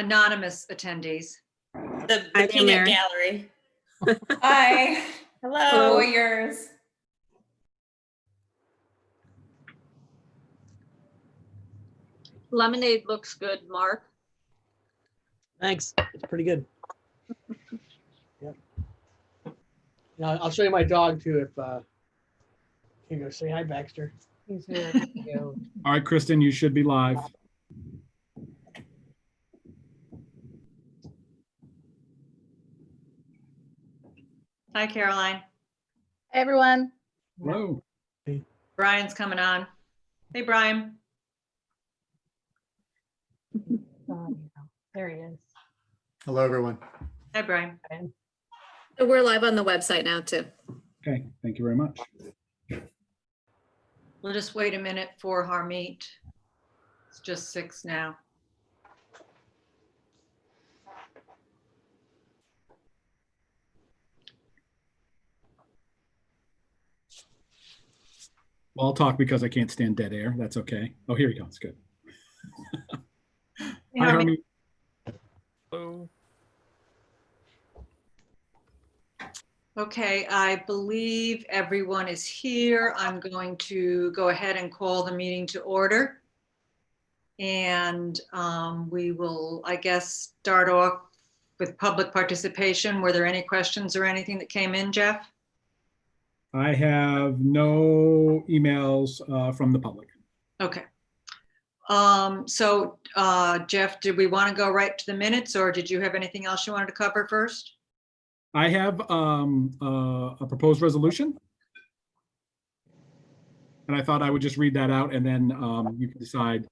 anonymous attendees. The Hi, peanut Mary. gallery. Hi. Hello. Warriors. Lemonade looks good, Mark. Thanks. It's pretty good. Yep. Now I'll show you my dog too. If can you go say hi, Baxter? He's here. All right, Kristen, you should be live. Hi, Caroline. Hey, everyone. Hello. Brian's coming on. Hey, Brian. There he is. Hello, everyone. Hi, Brian. So we're live on the website now too. Okay, thank you very much. We'll just wait a minute for Harmeet. It's just 6 now. Well, I'll talk because I can't stand dead air. That's okay. Oh, here he comes. Good. Hey, Hi, Harmeet. Harmeet. Hello. Okay, I believe everyone is here. I'm going to go ahead and call the meeting to order. And we will, I guess, start off with public participation. Were there any questions or anything that came in, Jeff? I have no emails from the public. Okay. Jeff, did we want to go right to the minutes, or did you have anything else you wanted to cover first? I have a proposed resolution. And I thought I would just read that out, and then you can decide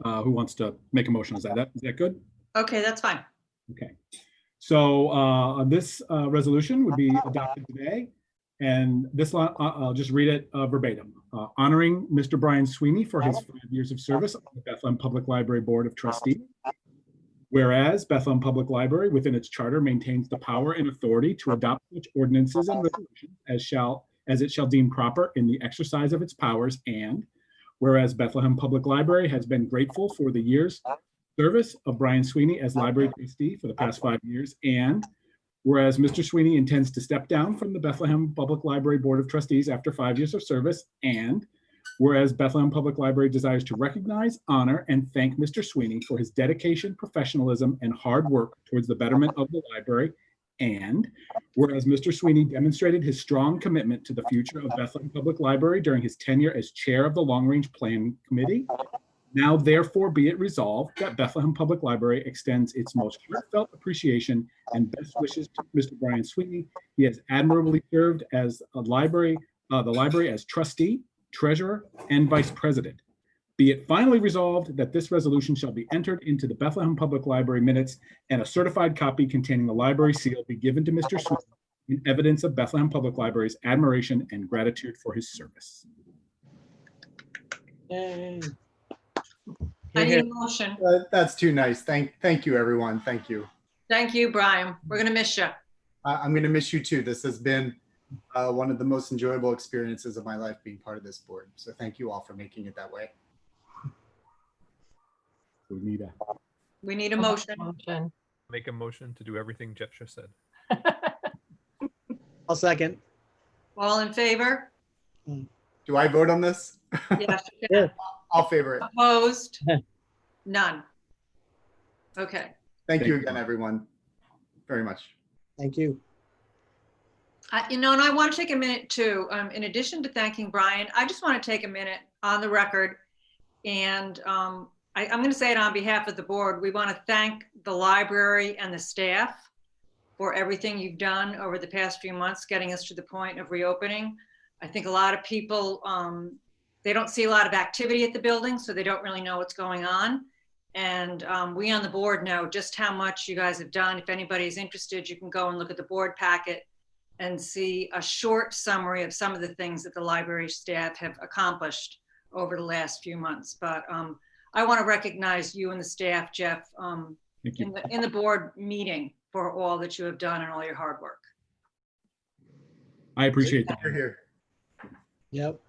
who wants to make a motion. Is that good? Okay, that's fine. Okay. So this resolution would be adopted today. And this, I'll just read it verbatim. Honoring Mr. Brian Sweeney for his 5 years of service on the Bethlehem Public Library Board of Trustees. Whereas Bethlehem Public Library within its charter maintains the power and authority to adopt such ordinances and resolutions as it shall deem proper in the exercise of its powers, and whereas Bethlehem Public Library has been grateful for the years service of Brian Sweeney as library trustee for the past 5 years, and whereas Mr. Sweeney intends to step down from the Bethlehem Public Library Board of Trustees after 5 years of service, and whereas Bethlehem Public Library desires to recognize, honor, and thank Mr. Sweeney for his dedication, professionalism, and hard work towards the betterment of the library, and whereas Mr. Sweeney demonstrated his strong commitment to the future of Bethlehem Public Library during his tenure as chair of the Long Range Plan Committee, now therefore be it resolved that Bethlehem Public Library extends its most heartfelt appreciation and best wishes to Mr. Brian Sweeney. He has admirably served as the library as trustee, treasurer, and vice president. Be it finally resolved that this resolution shall be entered into the Bethlehem Public Library minutes, and a certified copy containing the library seal be given to Mr. Sweeney in evidence of Bethlehem Public Library's admiration and gratitude for his service. Yay. I need a motion. That's too nice. Thank you, everyone. Thank you. Thank you, Brian. We're going to miss you. I'm going to miss you too. This has been one of the most enjoyable experiences of my life being part of this board. So thank you all for making it that way. We need a motion. Make a motion to do everything Jeff just said. I'll second. All in favor? Do I vote on this? Yes. Yeah. I'll favor it. Opposed? None. Okay. Thank you again, everyone, very much. Thank you. And I want to take a minute too, in addition to thanking Brian, I just want to take a minute on the record, and I'm going to say it on behalf of the board. We want to thank the library and the staff for everything you've done over the past few months, getting us to the point of reopening. I think a lot of people, they don't see a lot of activity at the building, so they don't really know what's going on. And we on the board know just how much you guys have done. If anybody's interested, you can go and look at the board packet and see a short summary of some of the things that the library staff have accomplished over the last few months. But I want to recognize you and the staff, Jeff, in the board meeting for all that you have done and all your hard work. I appreciate that. You're here. Yep.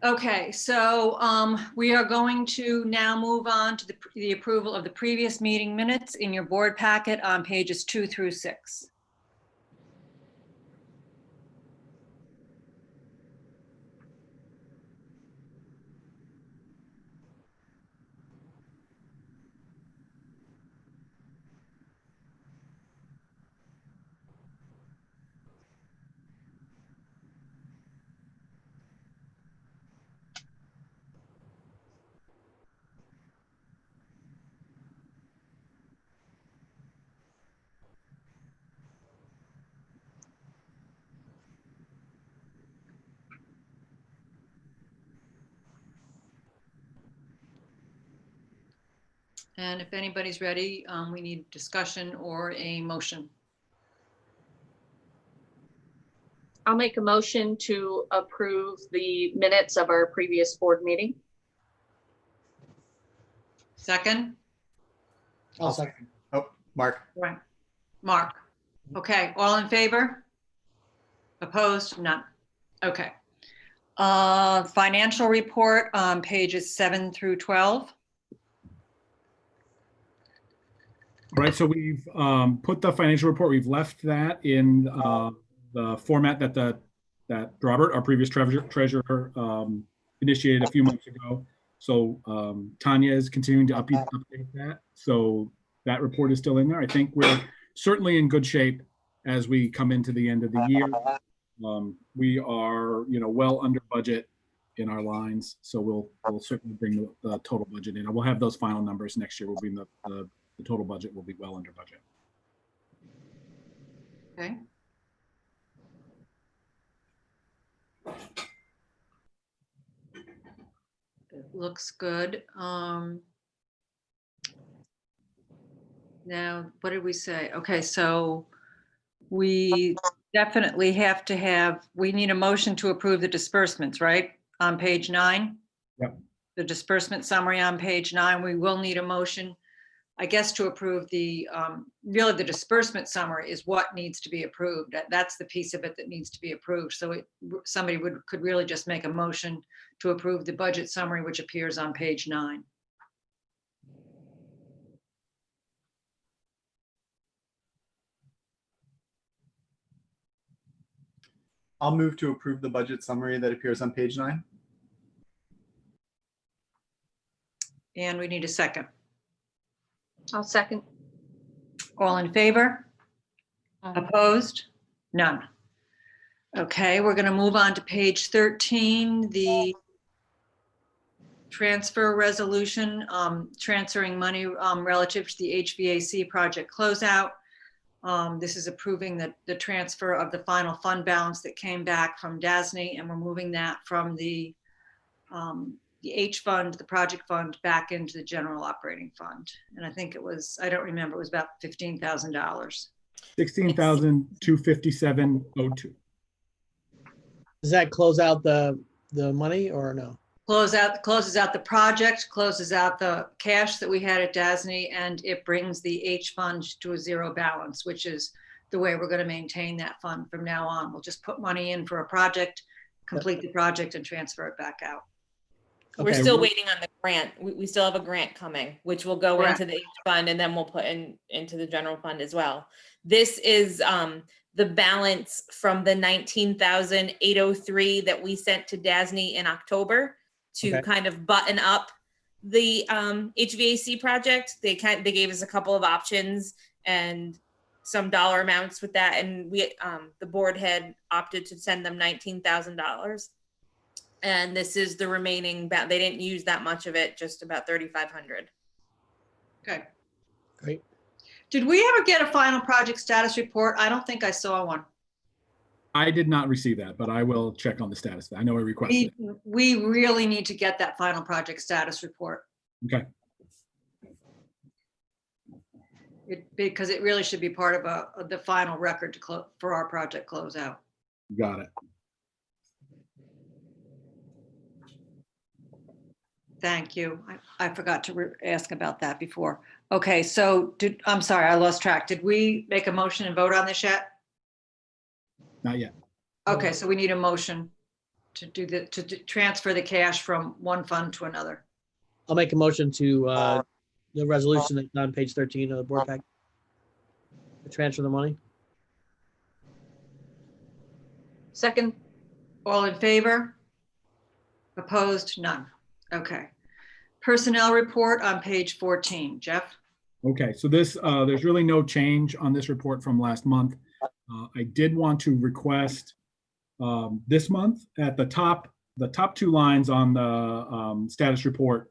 Okay, so we are going to now move on to the approval of the previous meeting minutes in your board packet on pages 2 through 6. And if anybody's ready, we need discussion or a motion. I'll make a motion to approve the minutes of our previous board meeting. Second? I'll second. Oh, Mark. Right. Mark? Okay, all in favor? Opposed? None. Okay. Financial report on pages 7 through 12. All right, so we've put the financial report, we've left that in the format that Robert, our previous treasurer, initiated a few months ago. So Tanya is continuing to update that. So that report is still in there. I think we're certainly in good shape as we come into the end of the year. We are, well under budget in our lines. So we'll certainly bring the total budget in. We'll have those final numbers next year. We'll be in the total budget will be well under budget. Okay. It looks good. Now, what did we say? Okay, so we definitely have to we need a motion to approve the disbursements, right? On page 9? Yep. The disbursement summary on page 9. We will need a motion, I guess, to approve really the disbursement summary is what needs to be approved. That's the piece of it that needs to be approved. So somebody could really just make a motion to approve the budget summary, which appears on page 9. I'll move to approve the budget summary that appears on page 9. And we need a second. I'll second. All in favor? Opposed? None. Okay, we're going to move on to page 13, the transfer resolution, transferring money relative to the HVAC project closeout. This is approving the transfer of the final fund balance that came back from DASNY, and we're moving that from the H fund, the project fund, back into the general operating fund. And I think it was, I don't remember, it was about $15,000. $16,257.02. Does that close out the money or no? Closes out the project, closes out the cash that we had at DASNY, and it brings the H fund to a zero balance, which is the way we're going to maintain that fund from now on. We'll just put money in for a project, complete the project, and transfer it back out. We're Okay. still waiting on the grant. We still have a grant coming, which will go Correct. into the H fund, and then we'll put into the general fund as well. This is the balance from the 19,803 that we sent to DASNY in October to Okay. kind of button up the HVAC project. They gave us a couple of options and some dollar amounts with that, and we the board had opted to send them $19,000. And this is the remaining, they didn't use that much of it, just about 3,500. Okay. Great. Did we ever get a final project status report? I don't think I saw one. I did not receive that, but I will check on the status. I know I requested it. We really need to get that final project status report. Okay. Because it really should be part of the final record for our project closeout. Got it. Thank you. I forgot to ask about that before. Okay, so I'm sorry, I lost track. Did we make a motion and vote on this yet? Not yet. Okay, so we need a motion. transfer the cash from one fund to another. I'll make a motion to, the resolution that's on page 13 of the board pack. To transfer the money. Second, All in favor? Opposed? None. Okay. Personnel report on page 14. Jeff? Okay, so this, there's really no change on this report from last month. I did want to request this month at the top 2 lines on the status report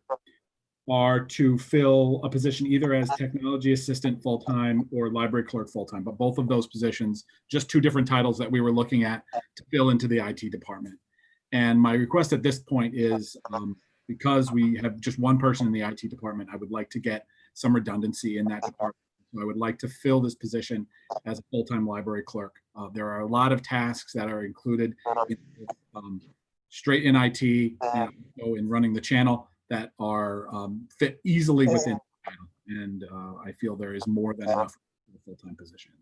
are to fill a position either as technology assistant full-time or library clerk full-time, but both of those positions, just 2 different titles that we were looking at to fill into the IT department. And my request at this point is because we have just one person in the IT department, I would like to get some redundancy in that department. So I would like to fill this position as a full-time library clerk. There are a lot of tasks that are included straight in IT and so in running the channel that are fit easily within the title. And I feel there is more than enough for a full-time position.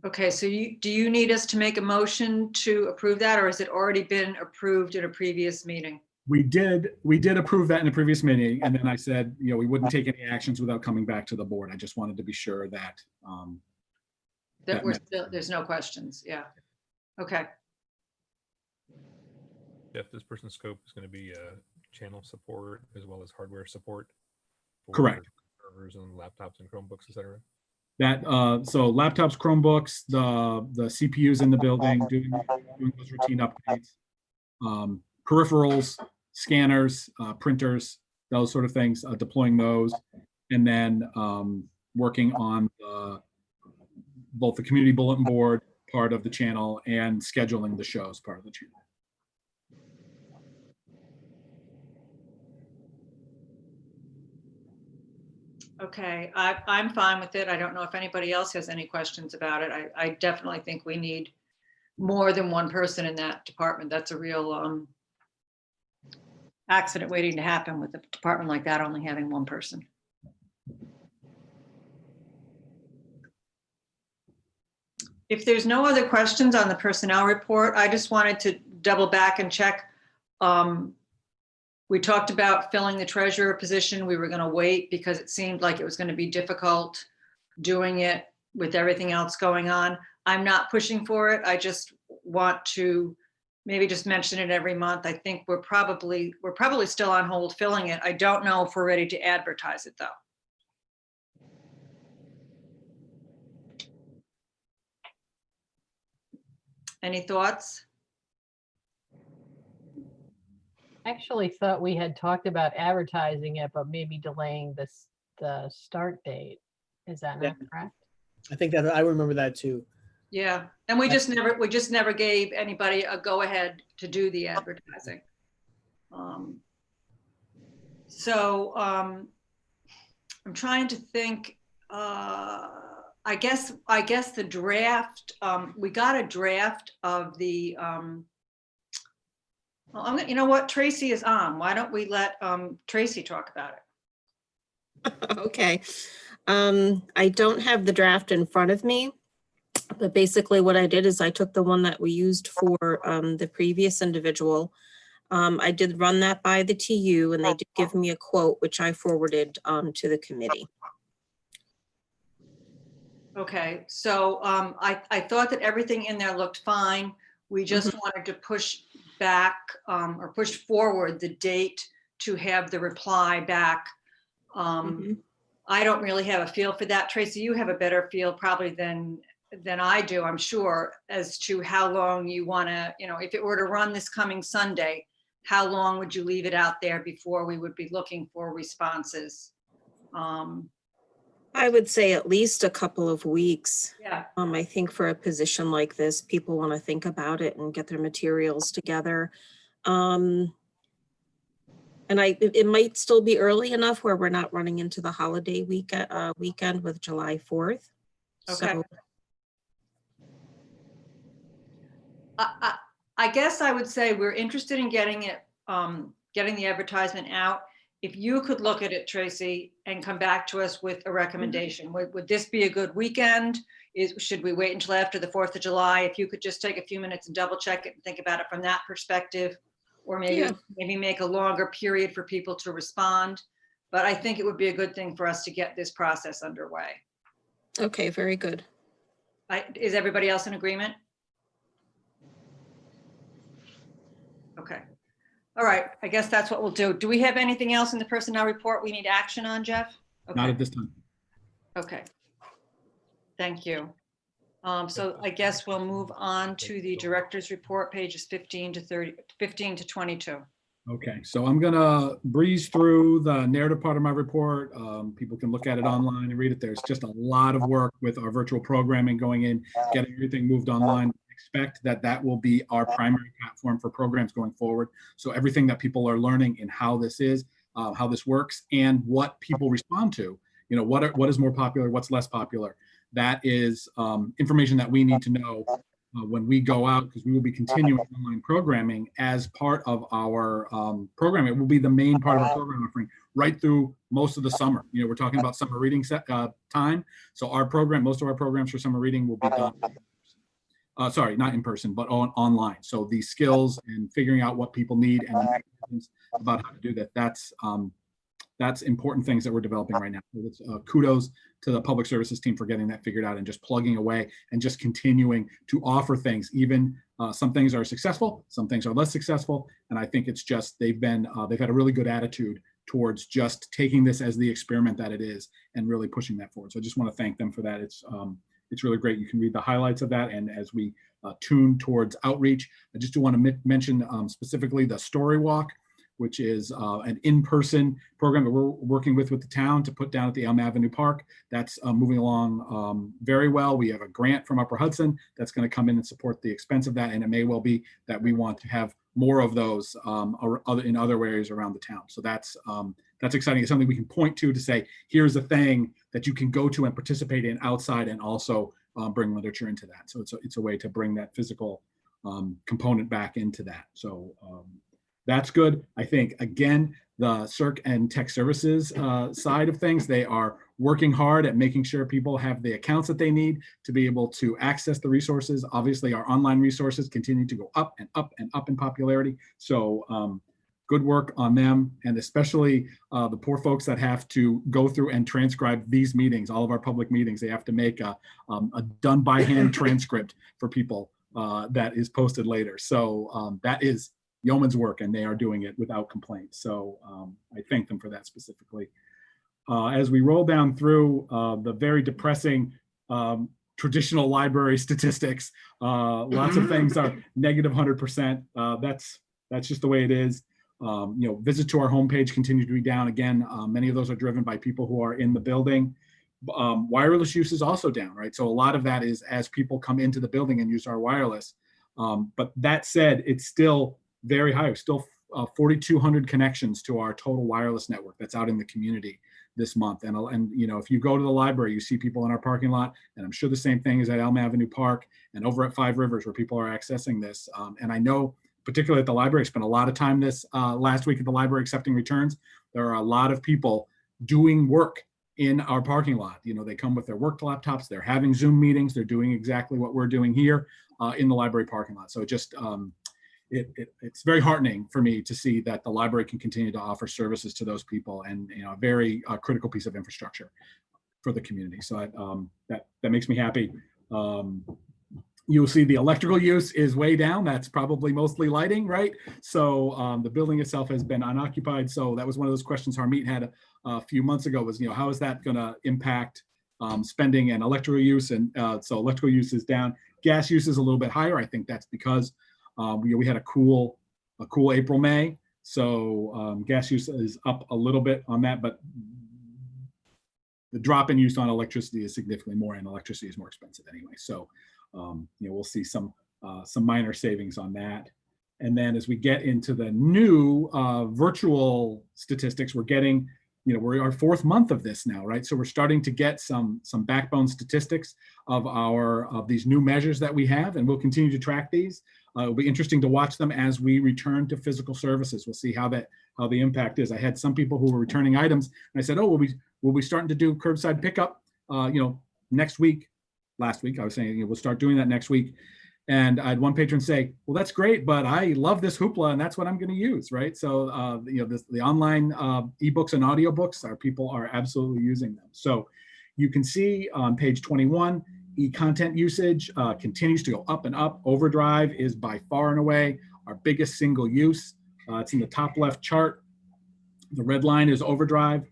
Okay, so do you need us to make a motion to approve that, or has it already been approved in a previous meeting? We did approve that in a previous meeting, and then I said, we wouldn't take any actions without coming back to the board. I just wanted to be sure that That we're still, there's no questions. Yeah. Okay. Jeff, this person's scope is going to be channel support as well as hardware support. For Correct. Servers and laptops and Chromebooks, etc. That so laptops, Chromebooks, the CPUs in the building, doing those routine updates, peripherals, scanners, printers, those sort of things, deploying those, and then working on both the community bulletin board part of the channel and scheduling the shows part of the channel. Okay, I'm fine with it. I don't know if anybody else has any questions about it. I definitely think we need more than one person in that department. That's a real accident waiting to happen with a department like that, only having one person. If there's no other questions on the personnel report, I just wanted to double back and check. We talked about filling the treasurer position. We were going to wait because it seemed like it was going to be difficult doing it with everything else going on. I'm not pushing for it. I just want to maybe just mention it every month. I think we're probably still on hold filling it. I don't know if we're ready to advertise it though. Any thoughts? Actually thought we had talked about advertising it, but maybe delaying the start date. Is that not correct? I think that I remember that too. Yeah, and we just never gave anybody a go ahead to do the advertising. So I'm trying to think. I guess the draft. We got a draft of the. Well, you know what? Tracy is on. Why don't we let Tracy talk about it? Okay. I don't have the draft in front of me, but basically what I did is I took the one that we used for the previous individual. I did run that by the TU and they did give me a quote, which I forwarded to the committee. Okay, so I thought that everything in there looked fine. We just wanted to push back or push forward the date to have the reply back. I don't really have a feel for that. Tracy, you have a better feel probably than I do, I'm sure, as to how long you want to, if it were to run this coming Sunday, how long would you leave it out there before we would be looking for responses? I would say at least a couple of weeks. Yeah. I think for a position like this, people want to think about it and get their materials together. And it might still be early enough where we're not running into the holiday weekend with July 4th. Okay. So, I guess I would say we're interested in getting it, getting the advertisement out. if you could look at it, Tracy, and come back to us with a recommendation, would this be a good weekend? Should we wait until after the 4th of July? If you could just take a few minutes and double check it and think about it from that perspective, or maybe, Yeah. maybe make a longer period for people to respond. But I think it would be a good thing for us to get this process underway. Okay, very good. Is everybody else in agreement? Okay. All right, I guess that's what we'll do. Do we have anything else in the personnel report we need action on, Jeff? Not Okay. at this time. Okay. Thank you. So I guess we'll move on to the director's report, pages 15 to 22. Okay, so I'm gonna breeze through the narrative part of my report. People can look at it online and read it. There's just a lot of work with our virtual programming going in, getting everything moved online. Expect that that will be our primary platform for programs going forward. So everything that people are learning in how this is, how this works, and what people respond to, you know, what is more popular, what's less popular. That is information that we need to know when we go out, because we will be continuing online programming as part of our program. It will be the main part of our program offering right through most of the summer. You know, we're talking about summer reading time. So our program, most of our programs for summer reading will be done. Sorry, not in person, but online. So these skills and figuring out what people need and about how to do that, that's important things that we're developing right now. So it's, kudos to the public services team for getting that figured out and just plugging away and just continuing to offer things. Even some things are successful, some things are less successful. And I think it's just, they've had a really good attitude towards just taking this as the experiment that it is and really pushing that forward. So I just want to thank them for that. It's really great. You can read the highlights of that. And as we tune towards outreach, I just do want to mention specifically the Story Walk, which is an in-person program that we're working with the town to put down at the Elm Avenue Park. That's moving along very well. We have a grant from Upper Hudson that's going to come in and support the expense of that. And it may well be that we want to have more of those in other areas around the town. So that's exciting. It's something we can point to say, here's a thing that you can go to and participate in outside and also bring literature into that. So it's a way to bring that physical component back into that. So that's good. I think, again, the CERC and tech services side of things, they are working hard at making sure people have the accounts that they need to be able to access the resources. Obviously, our online resources continue to go up and up and up in popularity. So good work on them, and especially the poor folks that have to go through and transcribe these meetings, all of our public meetings. They have to make a done by hand transcript for people that is posted later. So that is yeoman's work, and they are doing it without complaint. So I thank them for that specifically. As we roll down through the very depressing traditional library statistics, lots of things are negative 100%. That's just the way it is. Visits to our homepage continue to be down again. Many of those are driven by people who are in the building. Wireless use is also down, right? So a lot of that is as people come into the building and use our wireless. But that said, it's still very high. Still 4,200 connections to our total wireless network that's out in the community this month. And if you go to the library, you see people in our parking lot, and I'm sure the same thing is at Elm Avenue Park and over at Five Rivers where people are accessing this. And I know, particularly at the library, I spent a lot of time this last week at the library accepting returns. There are a lot of people doing work in our parking lot. They come with their work laptops, they're having Zoom meetings, they're doing exactly what we're doing here in the library parking lot. So just, it's very heartening for me to see that the library can continue to offer services to those people, and a very critical piece of infrastructure for the community. So that makes me happy. You'll see the electrical use is way down. That's probably mostly lighting, right? So the building itself has been unoccupied. So that was one of those questions Harmeet had a few months ago was, how is that going to impact spending and electrical use? And so electrical use is down. Gas use is a little bit higher. I think that's because we had a cool April, May. So gas use is up a little bit on that, but the drop in use on electricity is significantly more, and electricity is more expensive anyway. So we'll see some minor savings on that. And then as we get into the new virtual statistics, we're getting, we're our 4th month of this now, right? So we're starting to get some backbone statistics of these new measures that we have, and we'll continue to track these. It'll be interesting to watch them as we return to physical services. We'll see how the impact is. I had some people who were returning items, and I said, "Oh, will we starting to do curbside pickup? Next week." Last week, I was saying, we'll start doing that next week. And I had one patron say, "Well, that's great, but I love this Hoopla, and that's what I'm going to use." Right. So, the online ebooks and audiobooks, people are absolutely using them. So you can see on page 21, e-content usage continues to go up and up. Overdrive is by far and away our biggest single use. It's in the top left chart. The red line is Overdrive.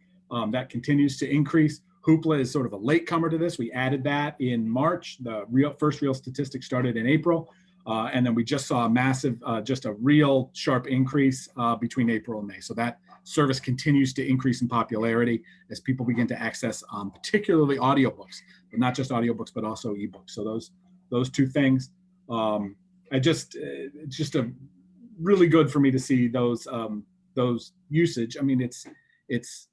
That continues to increase. Hoopla is sort of a latecomer to this. We added that in March. The first real statistics started in April. And then we just saw a massive, just a real sharp increase between April and May. So that service continues to increase in popularity as people begin to access particularly audiobooks, but not just audiobooks, but also ebooks. So those two things, it's just a really good for me to see those usage. I mean, it's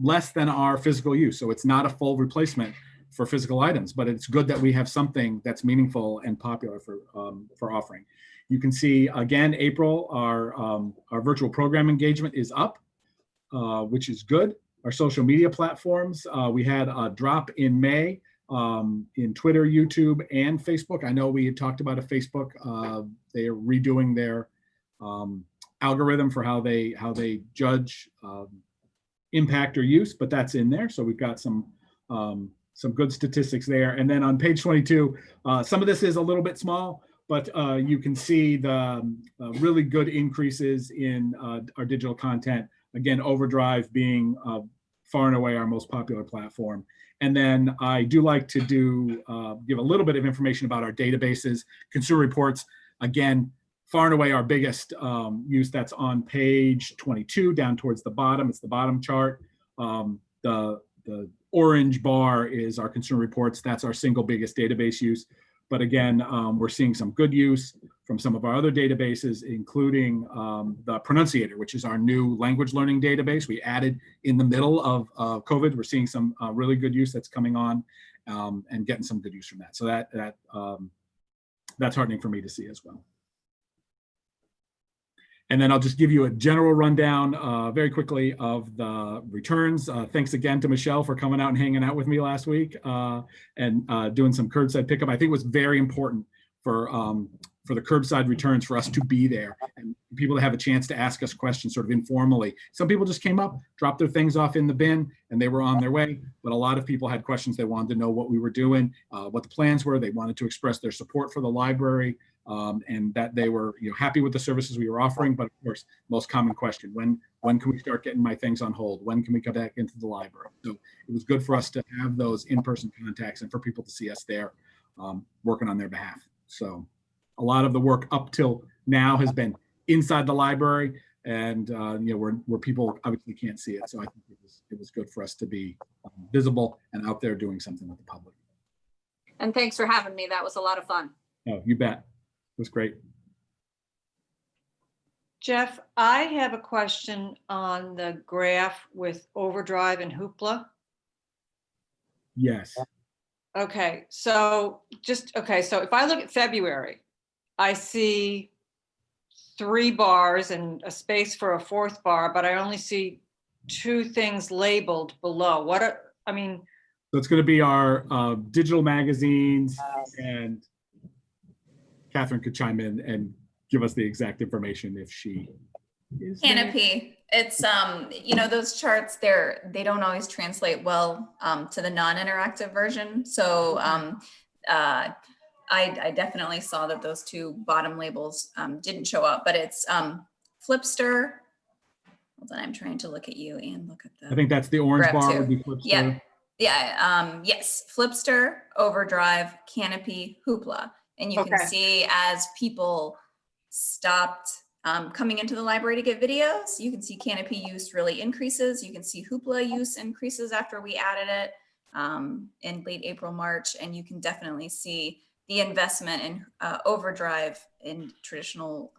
less than our physical use. So it's not a full replacement for physical items, but it's good that we have something that's meaningful and popular for offering. You can see again, April, our virtual program engagement is up, which is good. Our social media platforms, we had a drop in May in Twitter, YouTube, and Facebook. I know we had talked about a Facebook. They are redoing their algorithm for how they judge impact or use, but that's in there. So we've got some good statistics there. And then on page 22, some of this is a little bit small, but you can see the really good increases in our digital content. Again, Overdrive being far and away our most popular platform. And then I do like to give a little bit of information about our databases. Consumer reports, again, far and away our biggest use. That's on page 22 down towards the bottom. It's the bottom chart. The orange bar is our consumer reports. That's our single biggest database use. But again, we're seeing some good use from some of our other databases, including the Pronunciator, which is our new language learning database we added in the middle of COVID. We're seeing some really good use that's coming on and getting some good use from that. So that's heartening for me to see as well. And then I'll just give you a general rundown very quickly of the returns. Thanks again to Michelle for coming out and hanging out with me last week and doing some curbside pickup. I think it was very important for the curbside returns for us to be there and people to have a chance to ask us questions sort of informally. Some people just came up, dropped their things off in the bin, and they were on their way. But a lot of people had questions. They wanted to know what we were doing, what the plans were. They wanted to express their support for the library. And that they were happy with the services we were offering. But of course, most common question, when can we start getting my things on hold? When can we come back into the library? So it was good for us to have those in-person contacts and for people to see us there working on their behalf. So a lot of the work up till now has been inside the library and where people obviously can't see it. So I think it was good for us to be visible and out there doing something with the public. And thanks for having me. That was a lot of fun. Oh, you bet. It was great. Jeff, I have a question on the graph with Overdrive and Hoopla. Yes. Okay, so if I look at February, I see 3 bars and a space for a 4th bar, but I only see 2 things labeled below. So it's going to be our digital magazines, and Catherine could chime in and give us the exact information if she is. Canopy. It's those charts they don't always translate well to the non-interactive version. So I definitely saw that those 2 bottom labels didn't show up, but it's Flipster. Hold on, I'm trying to look at you and look at the. I think that's the orange graph bar too. would be Flipster. Yeah. Yes, Flipster, Overdrive, Canopy, Hoopla. And you can see as people stopped coming into the library to get videos, you can see Canopy use really increases. You can see Hoopla use increases after we added it in late April, March. And you can definitely see the investment in Overdrive in traditional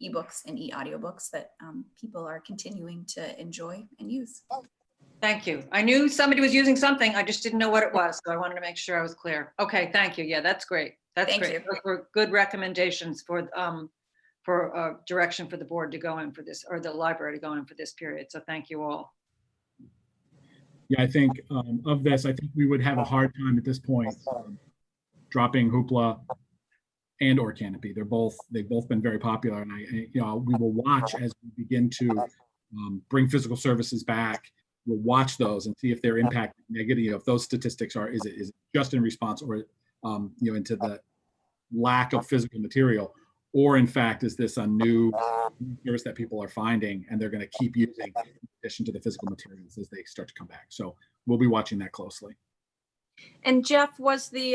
ebooks and e-audiobooks that people are continuing to enjoy and use. Thank you. I knew somebody was using something. I just didn't know what it was. So I wanted to make sure I was clear. Okay, thank you. Yeah, that's great. That's Thank great. you. Those were good recommendations for direction for the board to go in for this, or the library to go in for this period. So thank you all. Yeah, I think of this, I think we would have a hard time at this point dropping Hoopla and or Canopy. They've both been very popular, and we will watch as we begin to bring physical services back. We'll watch those and see if their impact negative. If those statistics is it just in response or into the lack of physical material, or in fact is this a new service that people are finding and they're going to keep using in addition to the physical materials as they start to come back. So we'll be watching that closely. And Jeff, was the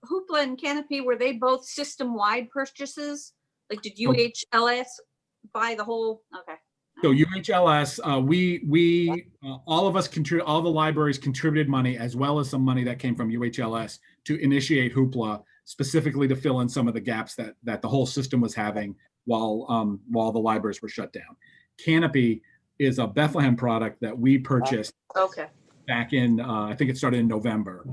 Hoopla and Canopy, were they both system-wide purchases? Like, did UHLS buy the whole? Okay. So UHLS, we all of us contribute, all the libraries contributed money as well as some money that came from UHLS to initiate Hoopla, specifically to fill in some of the gaps that the whole system was having while the libraries were shut down. Canopy is a Bethlehem product that we purchased back in, I think it started in November.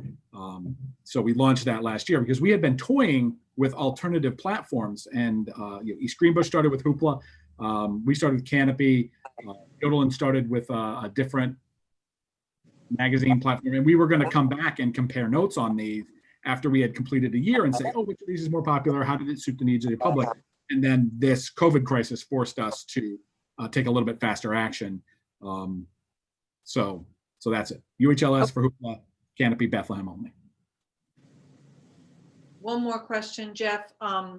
So we launched that last year because we had been toying with alternative platforms, and East Greenbush started with Hoopla. We started with Canopy. Yodeland started with a different magazine platform, and we were going to come back and compare notes on these after we had completed a year and say, oh, which of these is more popular? How did it suit the needs of the public? And then this COVID crisis forced us to take a little bit faster action. So that's it. UHLS for Hoopla, Canopy, Bethlehem only. One more question, Jeff. Has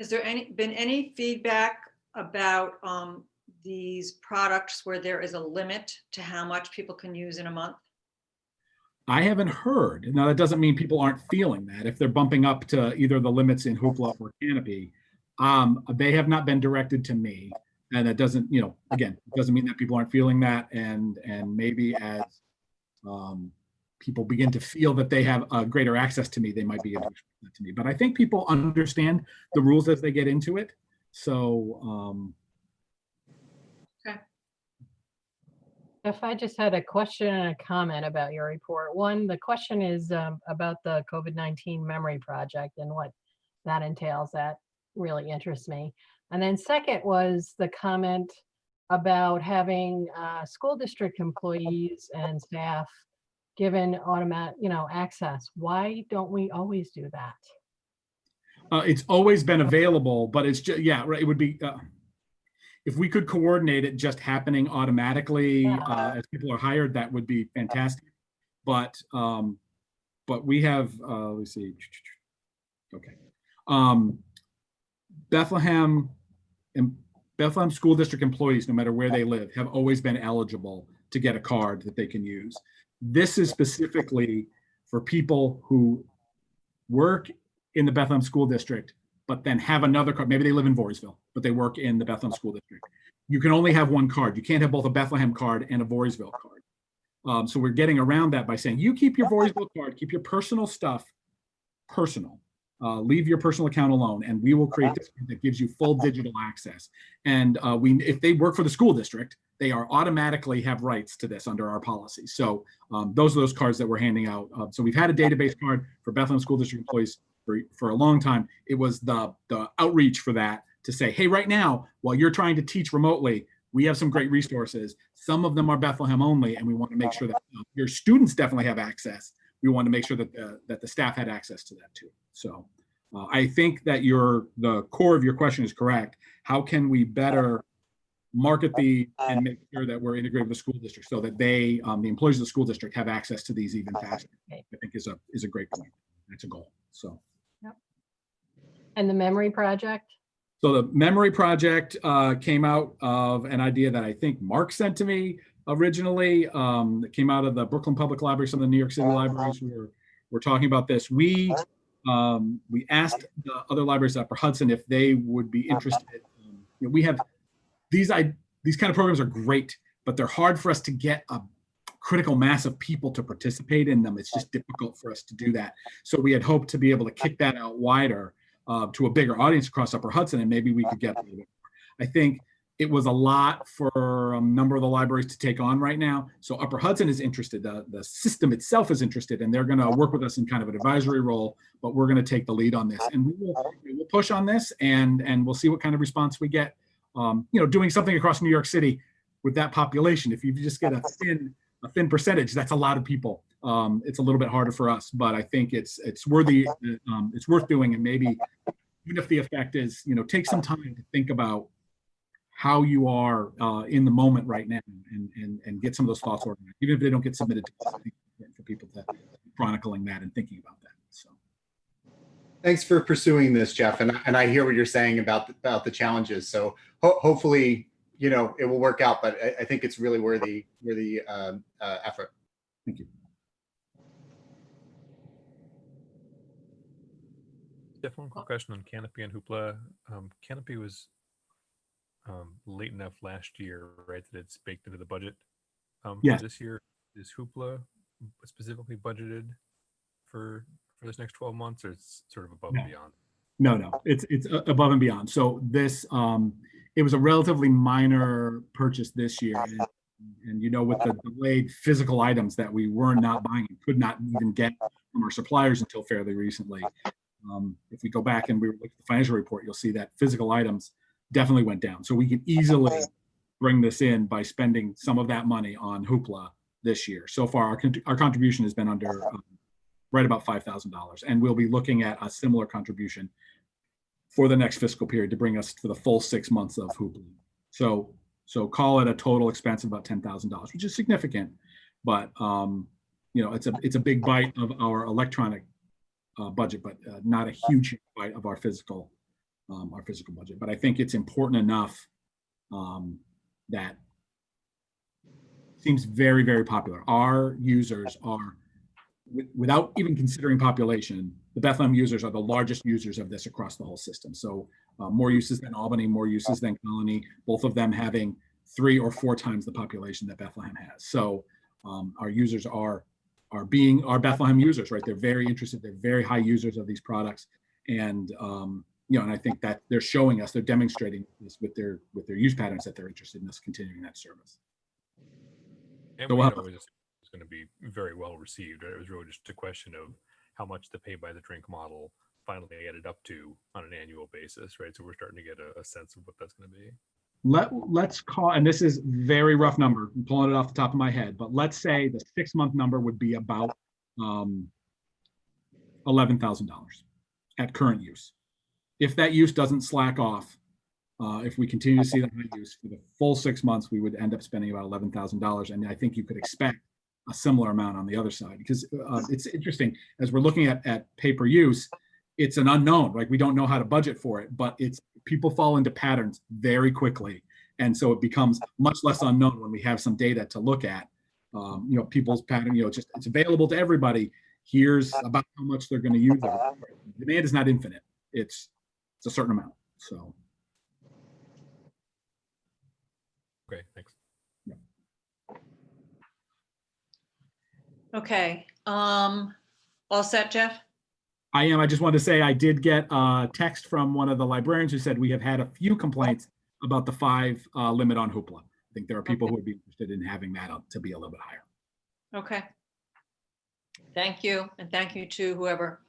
there been any feedback about these products where there is a limit to how much people can use in a month? I haven't heard. Now, that doesn't mean people aren't feeling that. If they're bumping up to either the limits in Hoopla or Canopy, they have not been directed to me. And that doesn't, again, it doesn't mean that people aren't feeling that. And maybe as people begin to feel that they have greater access to me, they might be able to explain that to me. But I think people understand the rules as they get into it. So, okay. If I just had a question and a comment about your report. One, the question is about the COVID-19 memory project and what that entails. That really interests me. And then second was the comment about having school district employees and staff given automatic, access. Why don't we always do that? It's always been available, but it's just, yeah, right. It would be, if we could coordinate it just happening automatically as people are hired, that would be fantastic. But we have, let's see. Okay. Bethlehem school district employees, no matter where they live, have always been eligible to get a card that they can use. This is specifically for people who work in the Bethlehem school district, but then have another card. Maybe they live in Voorheesville, but they work in the Bethlehem school district. You can only have one card. You can't have both a Bethlehem card and a Voorheesville card. So we're getting around that by saying, you keep your Voorheesville card, keep your personal stuff personal. Leave your personal account alone, and we will create this that gives you full digital access. And if they work for the school district, they are automatically have rights to this under our policy. So those are those cards that we're handing out. So we've had a database card for Bethlehem school district employees for a long time. It was the outreach for that to say, hey, right now, while you're trying to teach remotely, we have some great resources. Some of them are Bethlehem only, and we want to make sure that your students definitely have access. We want to make sure that the staff had access to that too. So I think that the core of your question is correct. How can we better market and make sure that we're integrated with the school district so that the employees of the school district have access to these even faster? I think is a great point. That's a goal. So. Yep. And the memory project? So the memory project came out of an idea that I think Mark sent to me originally. That came out of the Brooklyn Public Library, some of the New York City libraries were talking about this. We asked the other libraries at Upper Hudson if they would be interested. We have these kind of programs are great, but they're hard for us to get a critical mass of people to participate in them. It's just difficult for us to do that. So we had hoped to be able to kick that out wider to a bigger audience across Upper Hudson, and maybe we could get a little bit more. I think it was a lot for a number of the libraries to take on right now. So Upper Hudson is interested, the system itself is interested, and they're going to work with us in kind of an advisory role, but we're going to take the lead on this. And we'll push on this, and we'll see what kind of response we get. Doing something across New York City with that population, if you just get a thin percentage, that's a lot of people. It's a little bit harder for us, but I think it's worthy, it's worth doing. And maybe even if the effect is, take some time to think about how you are in the moment right now, and get some of those thoughts organized, even if they don't get submitted to us. I think it's important for people to chronicling that and thinking about that. So, thanks for pursuing this, Jeff. And I hear what you're saying about the challenges. So hopefully, it will work out. But I think it's really worthy effort. Thank you. Jeff, one quick question on Canopy and Hoopla. Canopy was late enough last year, right, that it's baked into the budget. Yes. For this year, is Hoopla specifically budgeted for this next 12 months, or it's sort of above and beyond? No, it's above and beyond. So this, it was a relatively minor purchase this year, and with the delayed physical items that we were not buying and could not even get from our suppliers until fairly recently. If we go back and we look at the financial report, you'll see that physical items definitely went down. So we can easily bring this in by spending some of that money on Hoopla this year. So far, our contribution has been under right about $5,000, and we'll be looking at a similar contribution for the next fiscal period to bring us to the full 6 months of Hoopla. So call it a total expense of about $10,000, which is significant, but it's a big bite of our electronic budget, but not a huge bite of our physical budget. But I think it's important enough that seems very, very popular. Our users are, without even considering population, the Bethlehem users are the largest users of this across the whole system. So more uses than Albany, more uses than Colony, both of them having 3 or 4 times the population that Bethlehem has. So our users are being our Bethlehem users, right? They're very interested. They're very high users of these products. And, and I think that they're showing us, they're demonstrating this with their use patterns, that they're interested in us continuing that service. And So we know it's going to be very well received, right? It was really just a question of how much the pay by the drink model finally added up to on an annual basis, right? So we're starting to get a sense of what that's going to be. Let's call, and this is very rough number, I'm pulling it off the top of my head, but let's say the 6-month number would be about $11,000 at current use. If that use doesn't slack off, if we continue to see that high use for the full 6 months, we would end up spending about $11,000. And I think you could expect a similar amount on the other side, because it's interesting, as we're looking at pay-per-use, it's an unknown, like we don't know how to budget for it, but people fall into patterns very quickly. And so it becomes much less unknown when we have some data to look at, people's pattern, it's available to everybody. Here's about how much they're going to use it. Demand is not infinite. It's a certain amount. So. Okay, thanks. Yeah. Okay. All set, Jeff? I am. I just wanted to say I did get a text from one of the librarians who said we have had a few complaints about the 5 limit on Hoopla. I think there are people who would be interested in having that up to be a little bit higher. Okay. Thank you. And thank you to whoever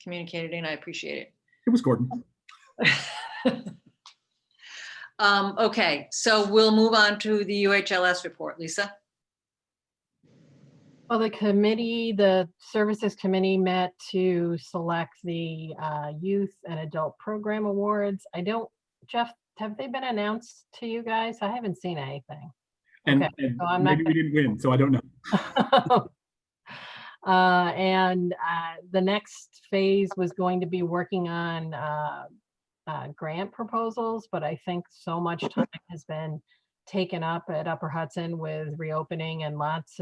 communicated in. I appreciate it. It was Gordon. Okay, so we'll move on to the UHLS report. Lisa? Well, the services committee met to select the youth and adult program awards. Jeff, have they been announced to you guys? I haven't seen anything. And, Okay, and so I'm maybe not we didn't win, so I don't know. The next phase was going to be working on grant proposals, but I think so much time has been taken up at Upper Hudson with reopening and lots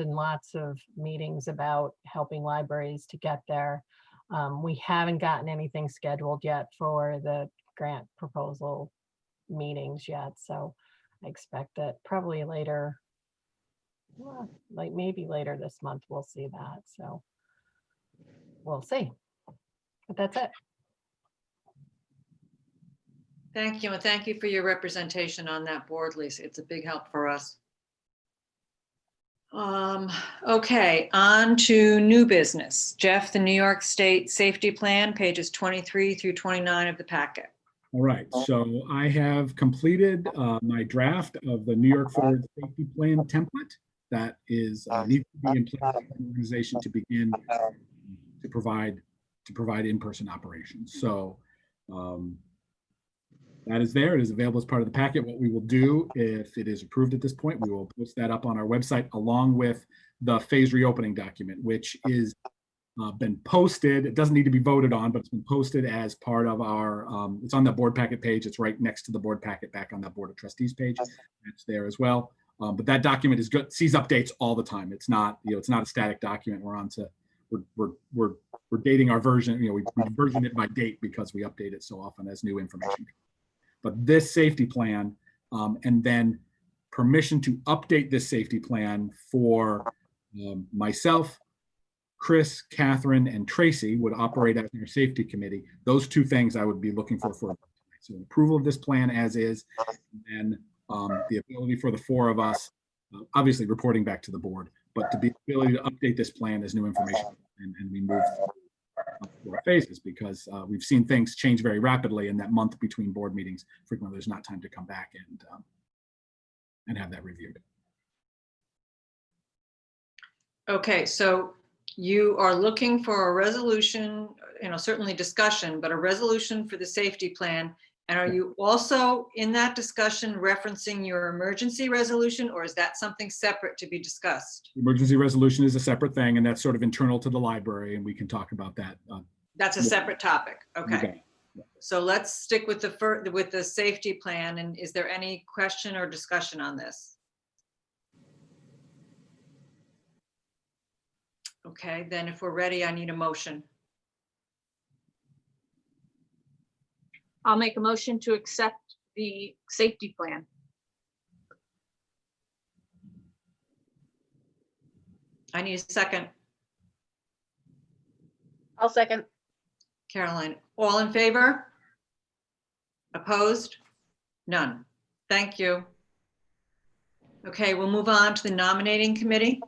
of meetings about helping libraries to get there. We haven't gotten anything scheduled yet for the grant proposal meetings yet, so I expect that probably later, like maybe later this month, we'll see that. So we'll see. But that's it. Thank you, and thank you for your representation on that board, Lisa. It's a big help for us. Okay, on to new business. Jeff, the New York State Safety Plan, pages 23 through 29 of the packet. All right, so I have completed my draft of the New York Forward Safety Plan template that is needs to be in place for the organization to begin to provide in-person operations. So that is there. It is available as part of the packet. What we will do, if it is approved at this point, we will post that up on our website along with the phase reopening document, which is been posted. It doesn't need to be voted on, but it's been posted as part of our, it's on the board packet page. It's right next to the board packet back on the Board of Trustees page. It's there as well. But that document is good, sees updates all the time. It's not, it's not a static document. We're on to, we're dating our version, we version it by date because we update it so often as new information. But this safety plan, and then permission to update this safety plan for myself, Chris, Catherine, and Tracy would operate as our safety committee. Those two things I would be looking for. So approval of this plan as is, and the ability for the four of us, obviously reporting back to the board, but to be ability to update this plan as new information and we move through our phases, because we've seen things change very rapidly in that month between board meetings. Frequently, there's not time to come back and have that reviewed. Okay, so you are looking for a resolution, certainly discussion, but a resolution for the safety plan. And are you also in that discussion referencing your emergency resolution, or is that something separate to be discussed? Emergency resolution is a separate thing, and that's sort of internal to the library, and we can talk about that. That's a separate topic. Okay. So let's stick with the safety plan. And is there any question or discussion on this? Okay, then if we're ready, I need a motion. I'll make a motion to accept the safety plan. I need a second. I'll second. Caroline, all in favor? Opposed? None. Thank you. Okay, we'll move on to the nominating committee.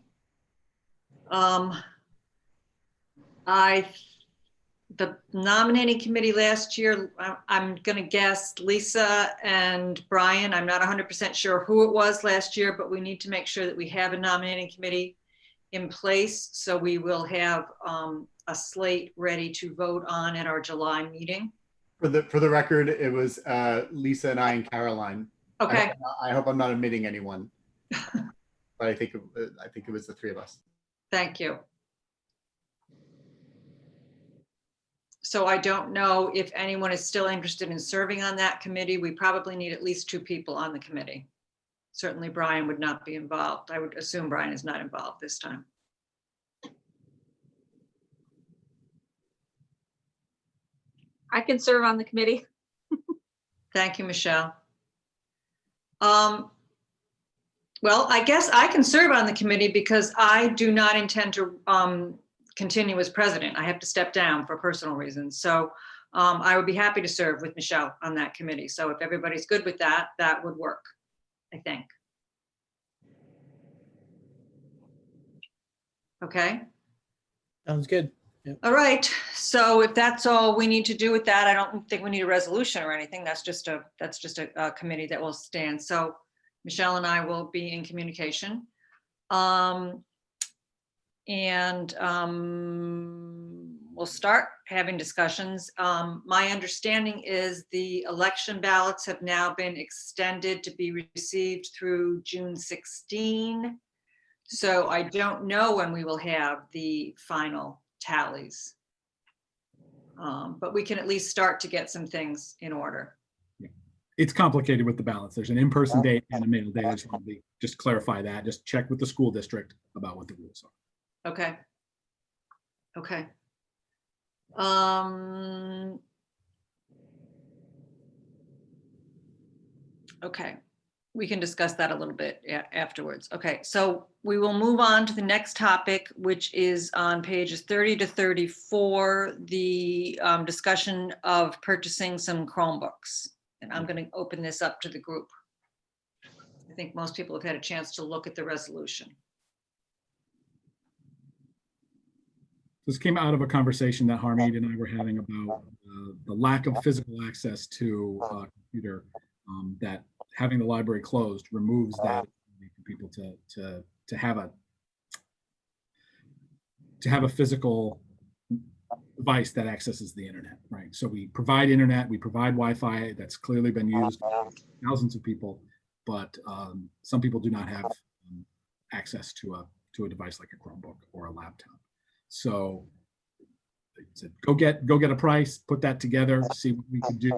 The nominating committee last year, I'm going to guess Lisa and Brian. I'm not 100% sure who it was last year, but we need to make sure that we have a nominating committee in place. So we will have a slate ready to vote on at our July meeting. For the record, it was Lisa and I and Caroline. Okay. I hope I'm not omitting anyone, but I think it was the three of us. Thank you. So I don't know if anyone is still interested in serving on that committee. We probably need at least 2 people on the committee. Certainly Brian would not be involved. I would assume Brian is not involved this time. I can serve on the committee. Thank you, Michelle. Well, I guess I can serve on the committee because I do not intend to continue as president. I have to step down for personal reasons. So I would be happy to serve with Michelle on that committee. So if everybody's good with that, that would work, I think. Okay. Sounds good. Yep. All right. So if that's all we need to do with that, I don't think we need a resolution or anything. That's just a committee that will stand. So Michelle and I will be in communication. We'll start having discussions. My understanding is the election ballots have now been extended to be received through June 16. So I don't know when we will have the final tallies. But we can at least start to get some things in order. It's complicated with the ballots. There's an in-person date and a mail date. I just want to just clarify that. Just check with the school district about what the rules are. Okay. Okay. Okay. We can discuss that a little bit afterwards. Okay, so we will move on to the next topic, which is on pages 30 to 34, the discussion of purchasing some Chromebooks. And I'm going to open this up to the group. I think most people have had a chance to look at the resolution. This came out of a conversation that Harmeet and I were having about the lack of physical access to a computer, that having the library closed removes that ability for people to have a physical device that accesses the internet, right? So we provide internet, we provide Wi-Fi that's clearly been used by thousands of people, but some people do not have access to a device like a Chromebook or a laptop. So they said, go get a price, put that together, see what we could do,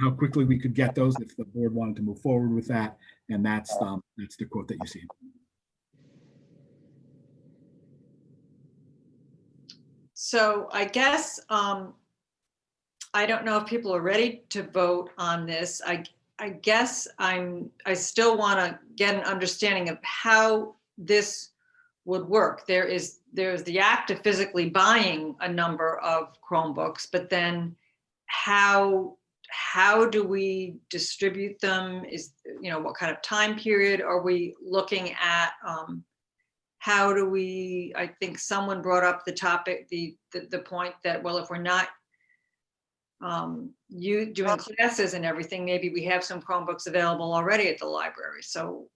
how quickly we could get those if the board wanted to move forward with that, and that's the quote that you see. So I guess I don't know if people are ready to vote on this. I guess I still want to get an understanding of how this would work. There's the act of physically buying a number of Chromebooks, but then how do we distribute them? What kind of time period are we looking at? How do we, I think someone brought up the topic, the point that, well, if we're not you doing classes and everything, maybe we have some Chromebooks available already at the library. So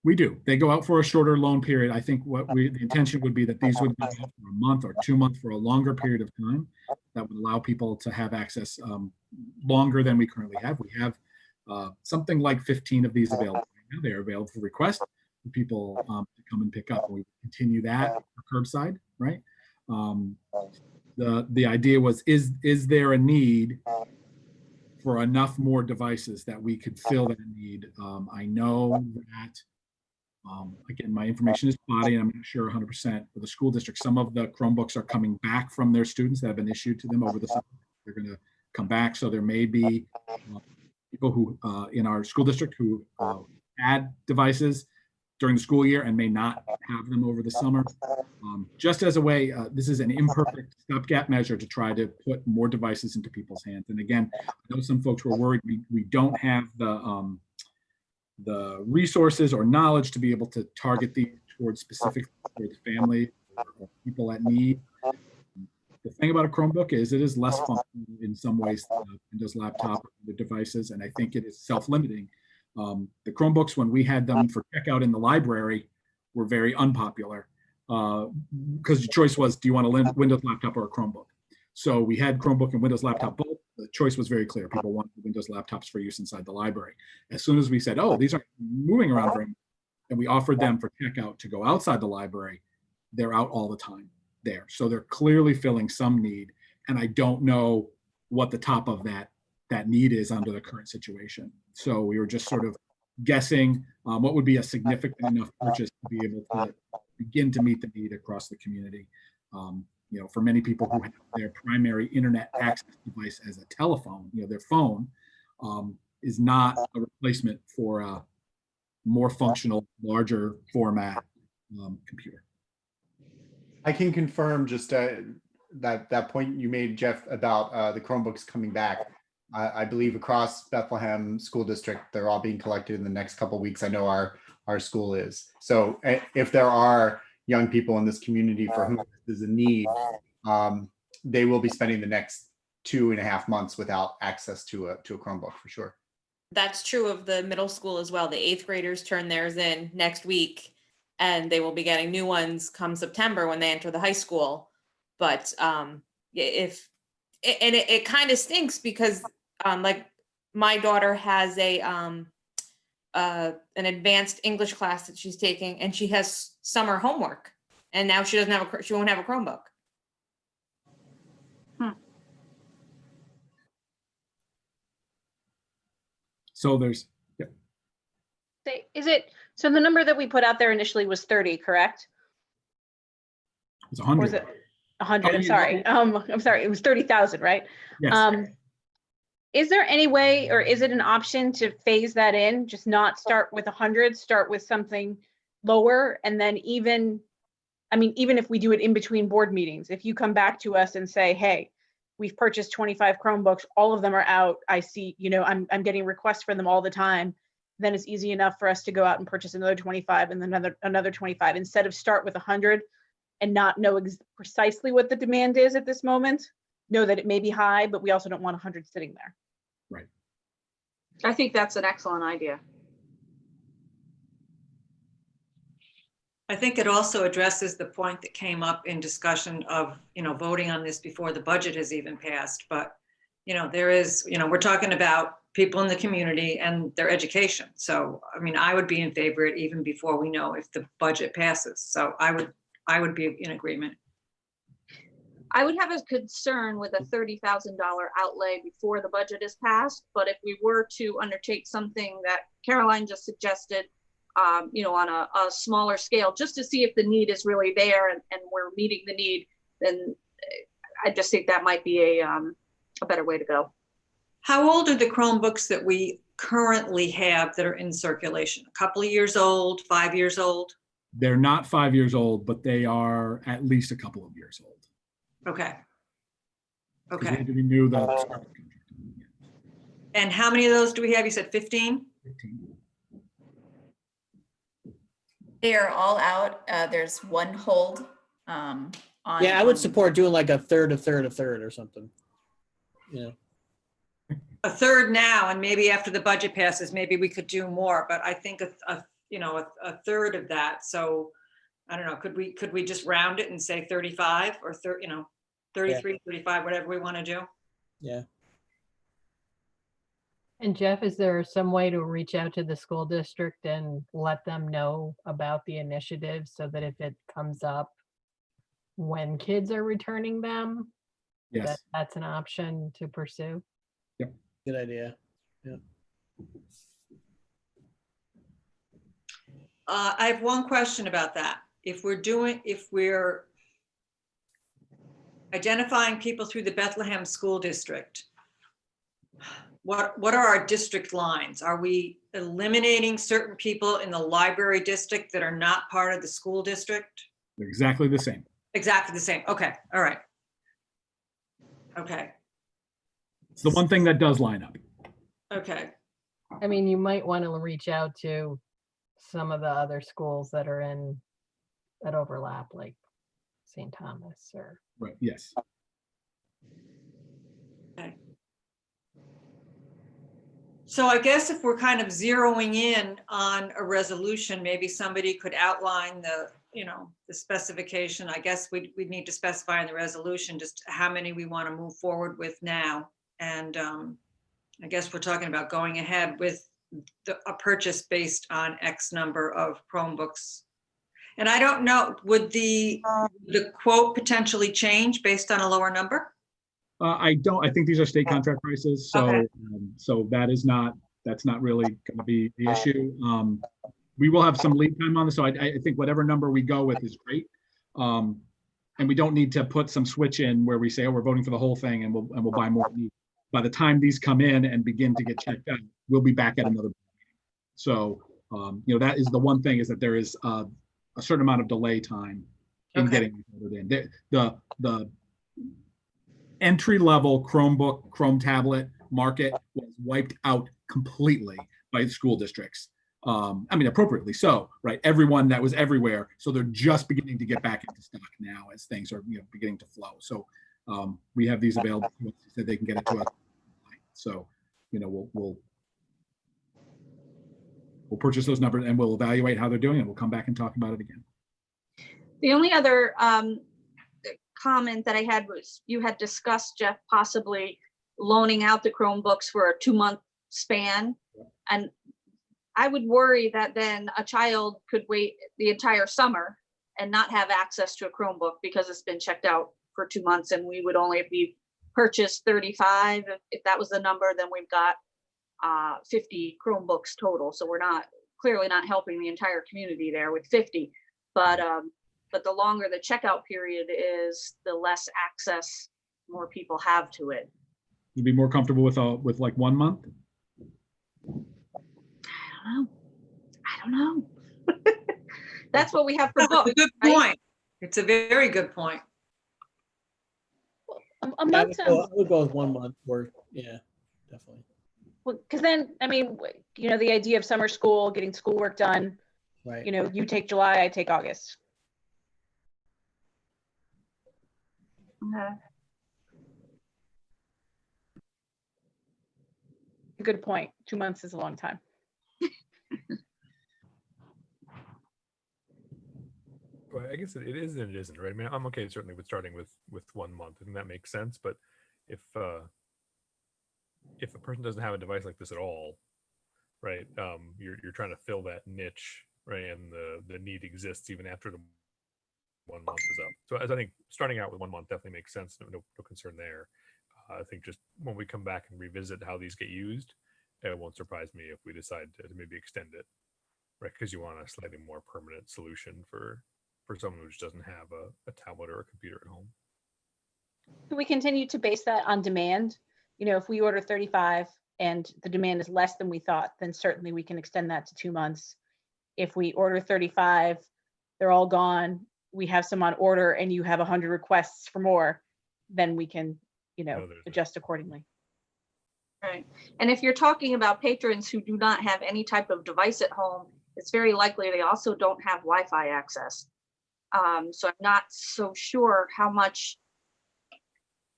we do. They go out for a shorter loan period. I think the intention would be that these would go out for a month or 2 months, for a longer period of time that would allow people to have access longer than we currently have. We have something like 15 of these available right now. They are available for request for people to come and pick up. We continue that for curbside, right? The idea was, is there a need for enough more devices that we could fill that need? I know that, again, my information is spotty and I'm not sure 100% for the school district. Some of the Chromebooks are coming back from their students that have been issued to them over the summer. They're going to come back. So there may be people who in our school district who add devices during the school year and may not have them over the summer. Just as a way, this is an imperfect stopgap measure to try to put more devices into people's hands. And again, I know some folks were worried we don't have the resources or knowledge to be able to target these towards specific towards family or people at need. The thing about a Chromebook is it is less functional in some ways than Windows laptop or other devices, and I think it is self-limiting. The Chromebooks, when we had them for checkout in the library, were very unpopular because the choice was, do you want a Windows laptop or a Chromebook? So we had Chromebook and Windows laptop both. The choice was very clear. People wanted Windows laptops for use inside the library. As soon as we said, oh, these aren't moving around very much, and we offered them for checkout to go outside the library, they're out all the time there. So they're clearly filling some need. And I don't know what the top of that need is under the current situation. So we were just sort of guessing what would be a significant enough purchase to be able to begin to meet the need across the community. For many people who have their primary internet access device as a telephone, their phone is not a replacement for a more functional, larger format computer. I can confirm just that point you made, Jeff, about the Chromebooks coming back. I believe across Bethlehem School District, they're all being collected in the next couple of weeks. I know our school is. So if there are young people in this community for whom this is a need, they will be spending the next 2.5 months without access to a Chromebook for sure. That's true of the middle school as well. The 8th graders turn theirs in next week, and they will be getting new ones come September when they enter the high school. But it kind of stinks because like my daughter has an advanced English class that she's taking, and she has summer homework, and now she won't have a Chromebook. So there's, So the number that we put out there initially was 30, correct? it's 100. Or was it 100? Oh, I'm sorry. I'm sorry. It was 30,000, right? Yes. Is there any way, or is it an option to phase that in? Just not start with 100, start with something lower, and then even if we do it in between board meetings, if you come back to us and say, hey, we've purchased 25 Chromebooks, all of them are out. I see, I'm getting requests for them all the time. Then it's easy enough for us to go out and purchase another 25 and then another 25 instead of start with 100 and not know precisely what the demand is at this moment. Know that it may be high, but we also don't want 100 sitting there. Right. I think that's an excellent idea. I think it also addresses the point that came up in discussion of, voting on this before the budget has even passed. But, there is, we're talking about people in the community and their education. So, I mean, I would be in favor of it even before we know if the budget passes. So I would be in agreement. I would have a concern with a $30,000 outlay before the budget is passed. But if we were to undertake something that Caroline just suggested, on a smaller scale, just to see if the need is really there and we're meeting the need, then I just think that might be a better way to go. How old are the Chromebooks that we currently have that are in circulation? A couple of years old, 5 years old? They're not 5 years old, but they are at least a couple of years old. Okay. 'Cause we Okay. had to renew the And how many of those do we have? You said 15? 15. They are all out. There's one hold. On, Yeah, I would support doing like a third or something. A third now, and maybe after the budget passes, maybe we could do more, but I think a third of that. So I don't know, could we just round it and say 35 or 33, 35, whatever we want to do? Yeah. And Jeff, is there some way to reach out to the school district and let them know about the initiative so that if it comes up when kids are returning them, Yes. that's an option to pursue? Good idea. Yeah. I have one question about that. If we're identifying people through the Bethlehem School District, what are our district lines? Are we eliminating certain people in the library district that are not part of the school district? They're exactly the same. Exactly the same. Okay. All right. Okay. It's the one thing that does line up. Okay. I mean, you might want to reach out to some of the other schools that are that overlap, like St. Thomas or. Right. Yes. Okay. So I guess if we're kind of zeroing in on a resolution, maybe somebody could outline the specification. I guess we'd need to specify in the resolution just how many we want to move forward with now. And I guess we're talking about going ahead with a purchase based on X number of Chromebooks. And I don't know, would the quote potentially change based on a lower number? I think these are state contract prices. So, Okay. so that's not really going to be the issue. We will have some lead time on this. So I think whatever number we go with is great. And we don't need to put some switch in where we say, oh, we're voting for the whole thing and we'll buy more. By the time these come in and begin to get checked out, we'll be back at another meeting. So, that is the one thing, is that there is a certain amount of delay time in getting these ordered in. The entry-level Chromebook, Chrome tablet market was wiped out completely by the school districts. I mean, appropriately so, right? Everyone that was everywhere. So they're just beginning to get back into stock now as things are beginning to flow. So we have these available so they can get it to us. So, we'll purchase those numbers and we'll evaluate how they're doing and we'll come back and talk about it again. The only other comment that I had was you had discussed, Jeff, possibly loaning out the Chromebooks for a 2-month span. And I would worry that then a child could wait the entire summer and not have access to a Chromebook because it's been checked out for 2 months, and we would only be purchased 35. If that was the number, then we've got 50 Chromebooks total. So we're clearly not helping the entire community there with 50. But the longer the checkout period is, the less access more people have to it. You'd be more comfortable with like 1 month? I don't know. That's what we have for books. It's a good point. It's a very good point. a Yeah, month sounds, I would go with 1 month or, yeah, definitely. because then, I mean, the idea of summer school, getting schoolwork done, Right. you take July, I take August. Okay. Good point. 2 months is a long time. Well, I guess it is and it isn't, right? I mean, I'm okay certainly with starting with 1 month, and that makes sense. But if a person doesn't have a device like this at all, right, you're trying to fill that niche, right, and the need exists even after the 1 month is up. So as I think starting out with 1 month definitely makes sense. No concern there. I think just when we come back and revisit how these get used, it won't surprise me if we decide to maybe extend it, right? Because you want a slightly more permanent solution for someone who just doesn't have a tablet or a computer at home. We continue to base that on demand. If we order 35 and the demand is less than we thought, then certainly we can extend that to 2 months. If we order 35, they're all gone, we have some on order, and you have 100 requests for more, then we can, adjust accordingly. Right. And if you're talking about patrons who do not have any type of device at home, it's very likely they also don't have Wi-Fi access. So I'm not so sure how much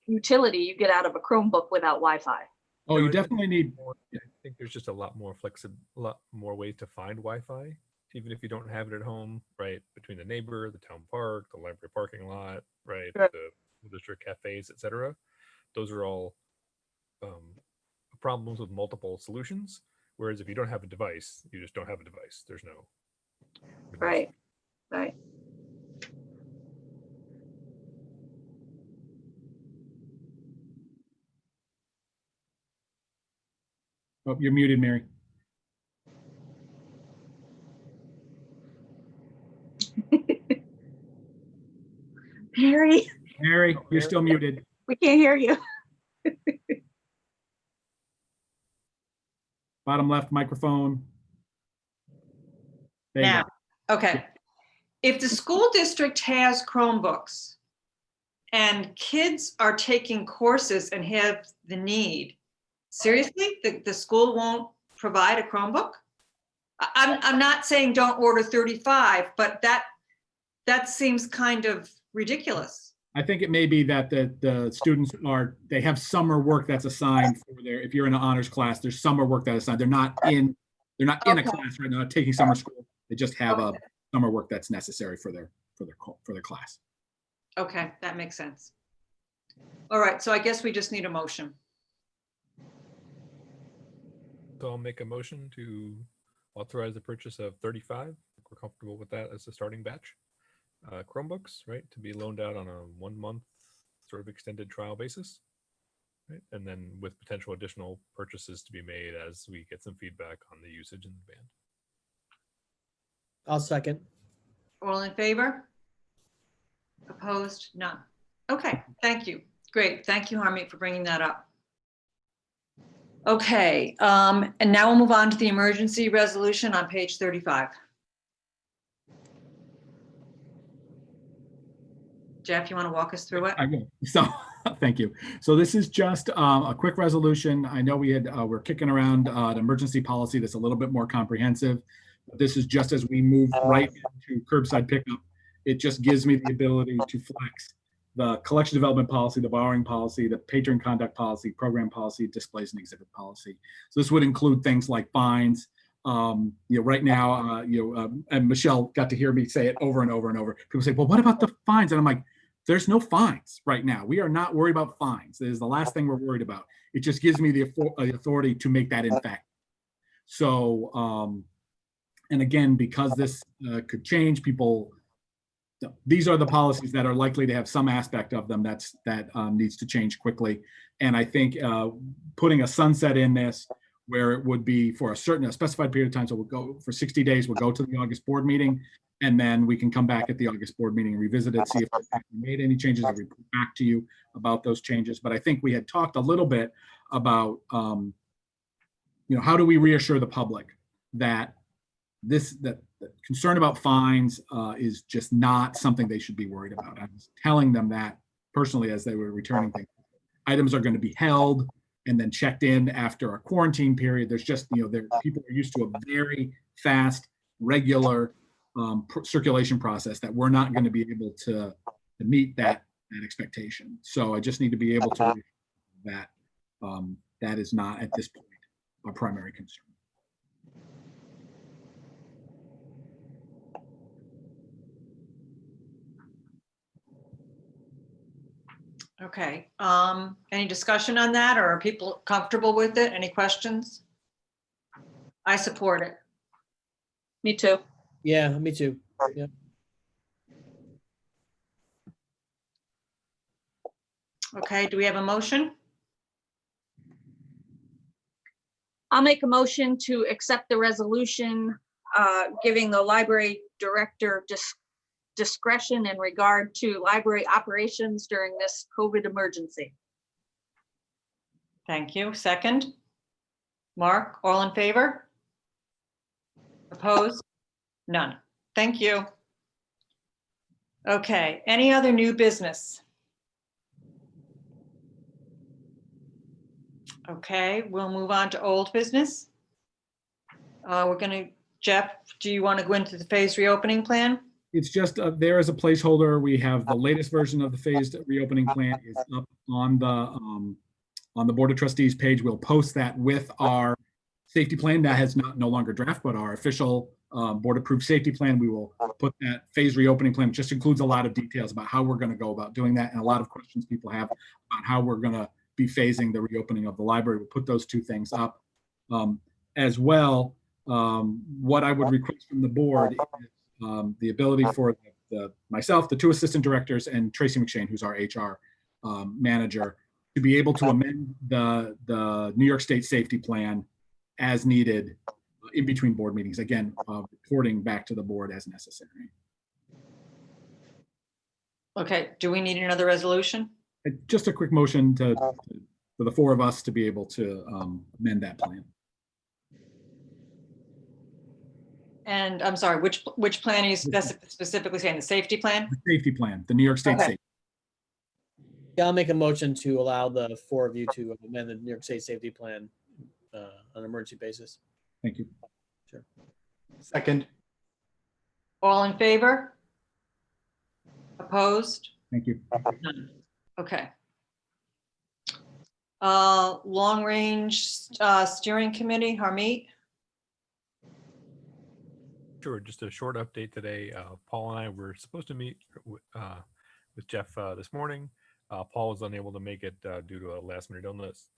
utility you get out of a Chromebook without Wi-Fi. Oh, you definitely need. I think there's just a lot more a lot more ways to find Wi-Fi, even if you don't have it at home, right? Between the neighbor, the town park, the library parking lot, right? Sure. The district cafes, etc. Those are all problems with multiple solutions. Whereas if you don't have a device, you just don't have a device. There's no. Right. Right. Oh, you're muted, Mary. Harry, Mary, you're still muted. we can't hear you. Bottom left microphone. There you Now, go. okay. If the school district has Chromebooks and kids are taking courses and have the need, seriously, the school won't provide a Chromebook? I'm not saying don't order 35, but that seems kind of ridiculous. I think it may be that the students they have summer work that's assigned for if you're in an honors class, there's summer work that's assigned. They're not in a Okay. class right now, not taking summer school. They just have Okay. a summer work that's necessary for their class. Okay, that makes sense. All right, so I guess we just need a motion. So I'll make a motion to authorize the purchase of 35. We're comfortable with that as a starting batch. Chromebooks, right, to be loaned out on a 1 month sort of extended trial basis, right? And then with potential additional purchases to be made as we get some feedback on the usage in the band. I'll second. All in favor? Opposed? None. Okay, thank you. Great, thank you, Harmeet, for bringing that up. Okay, and now we'll move on to the emergency resolution on page 35. Jeff, you want to walk us through it? I will. So, thank you. So this is just a quick resolution. I know we're kicking around an emergency policy that's a little bit more comprehensive. But this is just as we move right into curbside pickup. It just gives me the ability to flex the collection development policy, the borrowing policy, the patron conduct policy, program policy, displays and exhibit policy. So this would include things like fines. Right now, and Michelle got to hear me say it over and over and over. People say, well, what about the fines? And I'm like, there's no fines right now. We are not worried about fines. It is the last thing we're worried about. It just gives me the authority to make that in fact. So, and again, because this could change, these are the policies that are likely to have some aspect of them that needs to change quickly. And I think putting a sunset in this where it would be for a specified period of time, so we'll go for 60 days, we'll go to the August board meeting, and then we can come back at the August board meeting and revisit it, see if we made any changes, I'll report back to you about those changes. But I think we had talked a little bit about, how do we reassure the public that that concern about fines is just not something they should be worried about. I was telling them that personally as they were returning things. items are going to be held and then checked in after a quarantine period. There's just, people are used to a very fast, regular circulation process that we're not going to be able to meet that expectation. So I just need to be able to that that is not at this point our primary concern. Okay, any discussion on that, or are people comfortable with it? Any questions? I support it. Me too. Yeah, me too. Yeah. Okay, do we have a motion? I'll make a motion to accept the resolution giving the library director discretion in regard to library operations during this COVID emergency. Thank you. Second? Mark, all in favor? Opposed? None. Thank you. Okay, any other new business? Okay, we'll move on to old business. Jeff, do you want to go into the phased reopening plan? It's just there as a placeholder. We have the latest version of the phased reopening plan is up on the Board of Trustees page. We'll post that with our safety plan that has no longer draft, but our official board approved safety plan. We will put that phased reopening plan, which just includes a lot of details about how we're going to go about doing that and a lot of questions people have about how we're going to be phasing the reopening of the library. We'll put those two things up as well. What I would request from the board is the ability for myself, the two assistant directors, and Tracy McShane, who's our HR manager, to be able to amend the New York State safety plan as needed in between board meetings. Again, reporting back to the board as necessary. Okay, do we need another resolution? Just a quick motion for the four of us to be able to amend that plan. And I'm sorry, which plan are you specifically saying? The safety plan? The safety plan, the New York State Okay. safety. Yeah, I'll make a motion to allow the four of you to amend the New York State safety plan on an emergency basis. Thank you. Sure. Second. All in favor? Opposed? Thank you. None. Okay. Long range steering committee, Harmeet? Sure, just a short update today. Paul and I were supposed to meet with Jeff this morning. Paul was unable to make it due to a last minute illness.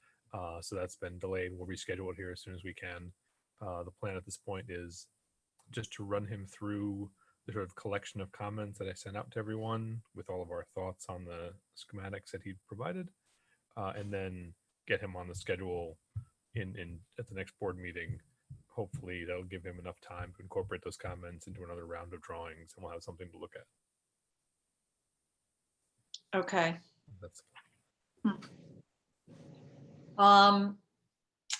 So that's been delayed. We'll reschedule it here as soon as we can. The plan at this point is just to run him through the sort of collection of comments that I sent out to everyone with all of our thoughts on the schematics that he provided, and then get him on the schedule at the next board meeting. Hopefully that'll give him enough time to incorporate those comments into another round of drawings, and we'll have something to look at. Okay. That's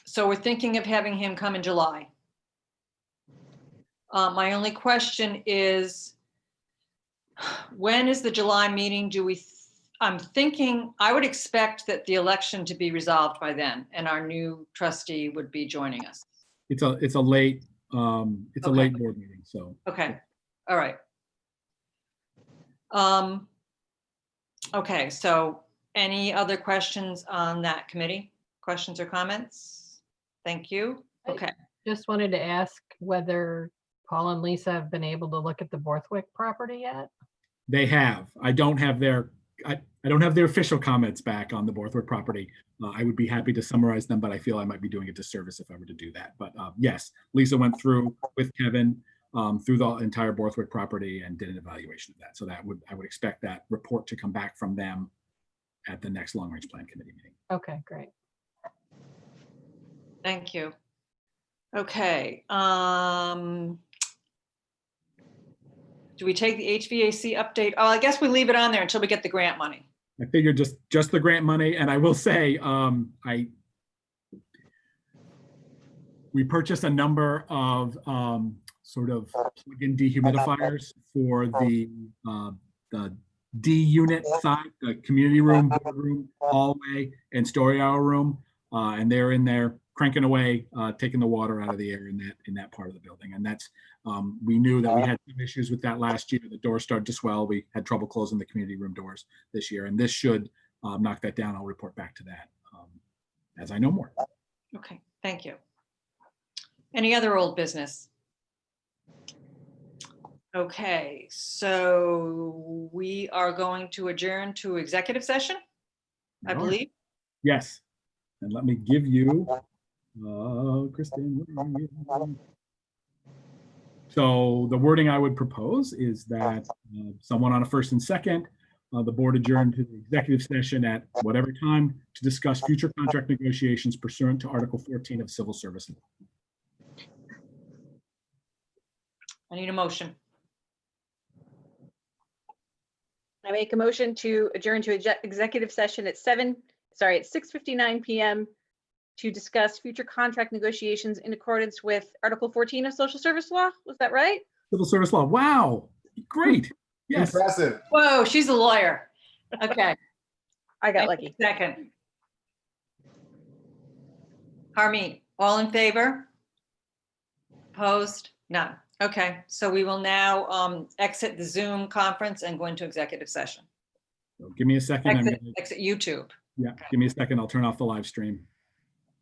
So we're thinking of having him come in July. My only question is, when is the July meeting? I'm thinking, I would expect that the election to be resolved by then, and our new trustee would be joining us. It's a late Okay. late board meeting, so. Okay, all right. Okay, so any other questions on that committee? Questions or comments? Thank you. Okay. Just wanted to ask whether Paul and Lisa have been able to look at the Borthwick property yet? They have. I don't have their official comments back on the Borthwick property. I would be happy to summarize them, but I feel I might be doing a disservice if I were to do that. But yes, Lisa went through with Kevin through the entire Borthwick property and did an evaluation of that. So I would expect that report to come back from them at the next long range plan committee meeting. Okay, great. Thank you. Okay. Do we take the HVAC update? Oh, I guess we leave it on there until we get the grant money. I figured just the grant money, and I will say we purchased a number of sort of plug-in dehumidifiers for the D unit side, the community room, boardroom, hallway, and story hour room. And they're in there cranking away, taking the water out of the air in that part of the building. And that's, we knew that we had some issues with that last year. The doors started to swell. We had trouble closing the community room doors this year, and this should knock that down. I'll report back to that as I know more. Okay, thank you. Any other old business? Okay, so we are going to adjourn to executive session, I All right. believe. Yes. And let me give you, Kristen. So the wording I would propose is that someone on a first and second, the board adjourned to the executive session at whatever time to discuss future contract negotiations pursuant to Article 14 of Civil Service Law. I need a motion. I make a motion to adjourn to executive session at 6:59 PM to discuss future contract negotiations in accordance with Article 14 of Social Service Law. Was that right? Civil Service Law. Wow. Great. Yes. Impressive. Whoa, she's a lawyer. Okay. I got lucky. Second. Harmeet, all in favor? Opposed? None. Okay, so we will now exit the Zoom conference and go into executive session. So give me a second. Exit YouTube. Yeah, give me a second. I'll turn off the live stream.